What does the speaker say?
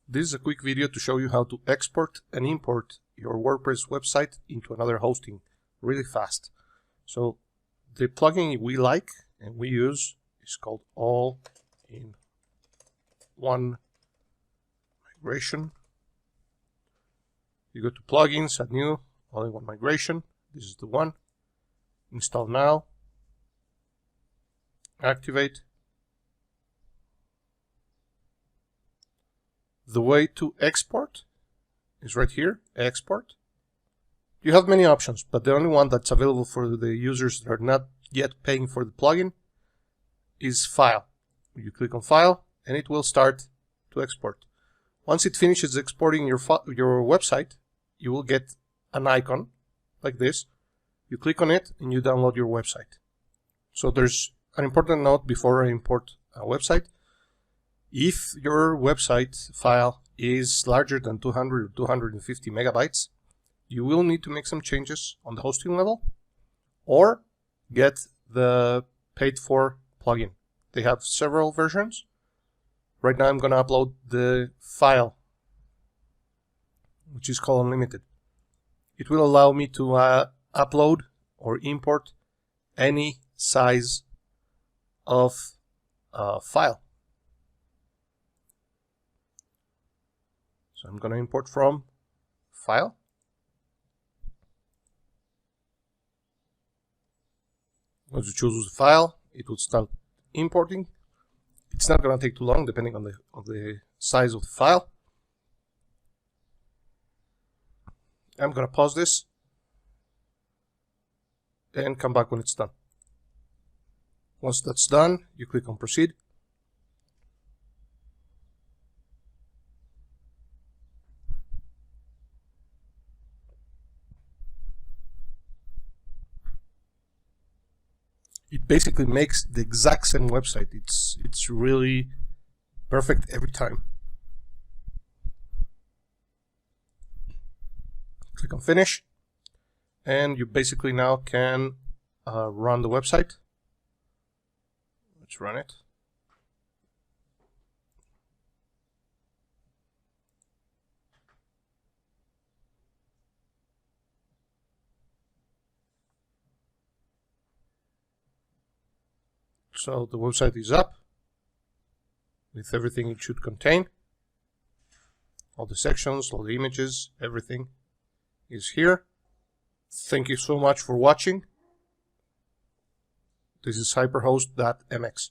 This is a quick video to show you how to export and import your WordPress website into another hosting really fast. So the plugin we like and we use is called All-in-One Migration. You go to Plugins, Add New, All-in-One Migration. This is the one. Install now. Activate. The way to export is right here, export. You have many options, but the only one that's available for the users that are not yet paying for the plugin is File. You click on File and it will start to export. Once it finishes exporting your website, you will get an icon like this. You click on it and you download your website. So there's an important note before I import a website. If your website file is larger than 200 or 250 megabytes, you will need to make some changes on the hosting level or get the paid for plugin. They have several versions. Right now I'm going to upload the file, which is called Unlimited. It will allow me to upload or import any size of file. So I'm going to import from File. Once you choose the file, it will start importing. It's not going to take too long depending on the size of the file. I'm going to pause this and come back when it's done. Once that's done, you click on Proceed. It basically makes the exact same website. It's really perfect every time. Click on Finish, and you basically now can run the website. Let's run it. So the website is up with everything it should contain. All the sections, all the images, everything is here. Thank you so much for watching. This is HyperHost.Mx.